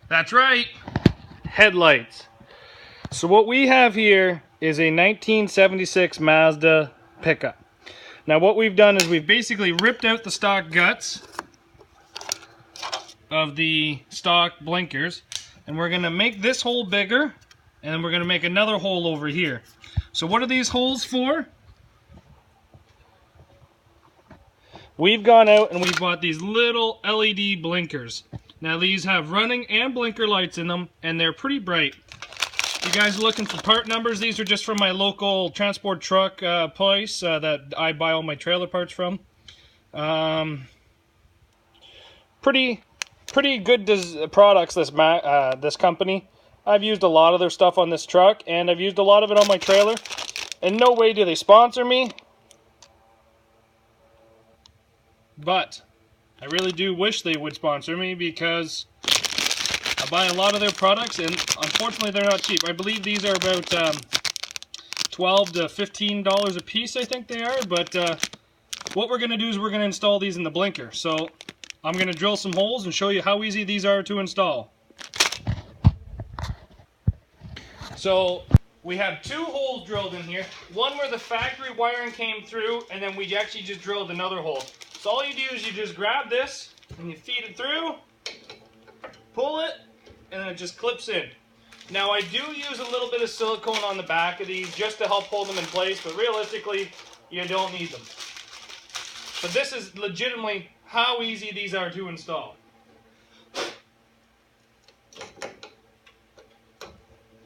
That's right, headlights. So what we have here is a 1976 Mazda pickup. Now what we've done is we've basically ripped out the stock guts of the stock blinkers, and we're going to make this hole bigger, and then we're going to make another hole over here. So what are these holes for? We've gone out and we've bought these little LED blinkers. Now these have running and blinker lights in them, and they're pretty bright. If you guys are looking for part numbers, these are just from my local transport truck place that I buy all my trailer parts from. Pretty good products, this company. I've used a lot of their stuff on this truck, and I've used a lot of it on my trailer. In no way do they sponsor me, but I really do wish they would sponsor me, because I buy a lot of their products, and unfortunately they're not cheap. I believe these are about $12 to $15 a piece, I think they are. But what we're going to do is we're going to install these in the blinker. So I'm going to drill some holes and show you how easy these are to install. So we have two holes drilled in here. One where the factory wiring came through, and then we actually just drilled another hole. So all you do is you just grab this and you feed it through, pull it, and then it just clips in. Now I do use a little bit of silicone on the back of these just to help hold them in place, but realistically you don't need them. But this is legitimately how easy these are to install.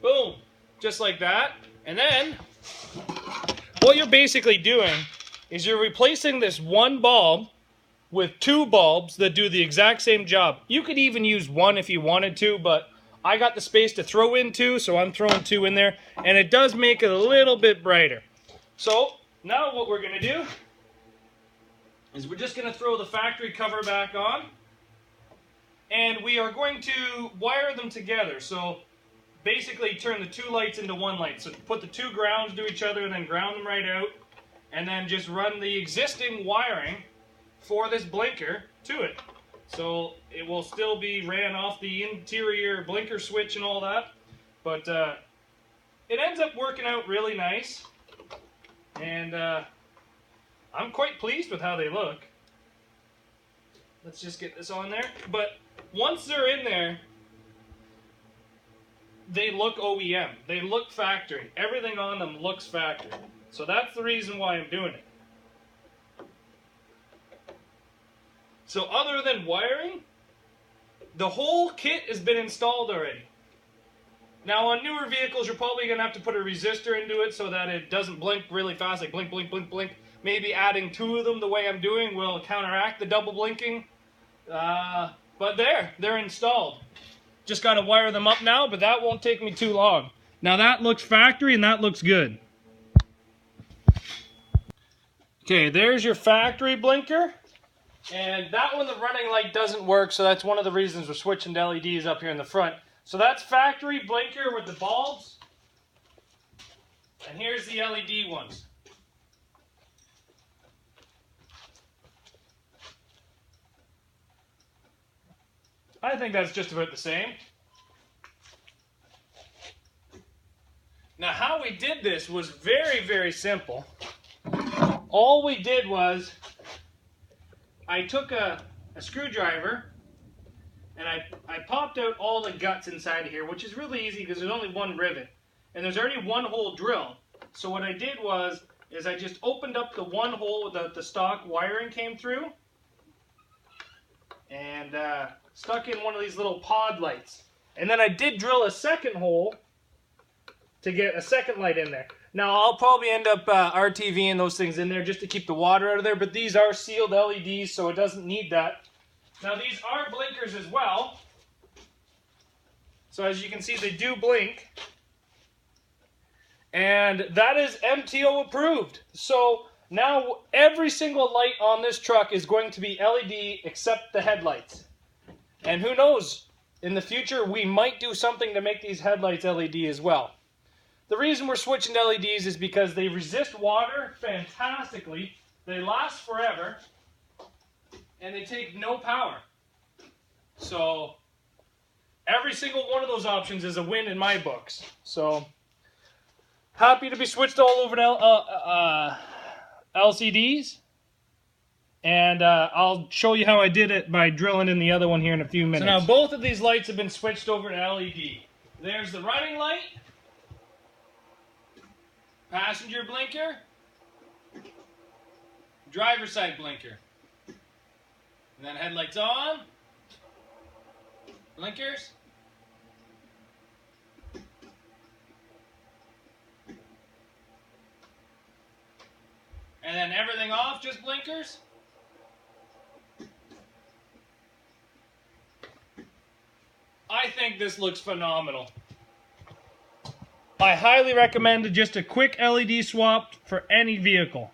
Boom, just like that. And then what you're basically doing is you're replacing this one bulb with two bulbs that do the exact same job. You could even use one if you wanted to, but I got the space to throw in two, so I'm throwing two in there, and it does make it a little bit brighter. So now what we're going to do is we're just going to throw the factory cover back on, and we are going to wire them together. So basically turn the two lights into one light. So put the two grounds to each other and then ground them right out, and then just run the existing wiring for this blinker to it. So it will still be ran off the interior blinker switch and all that, but it ends up working out really nice, and I'm quite pleased with how they look. Let's just get this on there. But once they're in there, they look OEM. They look factory. Everything on them looks factory. So that's the reason why I'm doing it. So other than wiring, the whole kit has been installed already. Now on newer vehicles, you're probably going to have to put a resistor into it so that it doesn't blink really fast, like blink, blink, blink, blink. Maybe adding two of them the way I'm doing will counteract the double blinking. But they're installed. Just got to wire them up now, but that won't take me too long. Now that looks factory and that looks good. Okay, there's your factory blinker. And that one, the running light doesn't work, so that's one of the reasons we're switching to LEDs up here in the front. So that's factory blinker with the bulbs. And here's the LED ones. I think that's just about the same. Now how we did this was very, very simple. All we did was I took a screwdriver and I popped out all the guts inside of here, which is really easy because there's only one rivet. And there's already one hole drilled. So what I did is I just opened up the one hole that the stock wiring came through and stuck in one of these little pod lights. And then I did drill a second hole to get a second light in there. Now I'll probably end up RTVing those things in there just to keep the water out of there, but these are sealed LEDs, so it doesn't need that. Now these are blinkers as well. So as you can see, they do blink. And that is MTO approved. So now every single light on this truck is going to be LED except the headlights. And who knows, in the future we might do something to make these headlights LED as well. The reason we're switching to LEDs is because they resist water fantastically, they last forever, and they take no power. So Every single one of those options is a win in my books. So, happy to be switched all over to LCDs. And I'll show you how I did it by drilling in the other one here in a few minutes. So now both of these lights have been switched over to LED. There's the running light, passenger blinker, driver side blinker. And then headlights on, blinkers. And then everything off, just blinkers. I think this looks phenomenal. I highly recommend just a quick LED swap for any vehicle.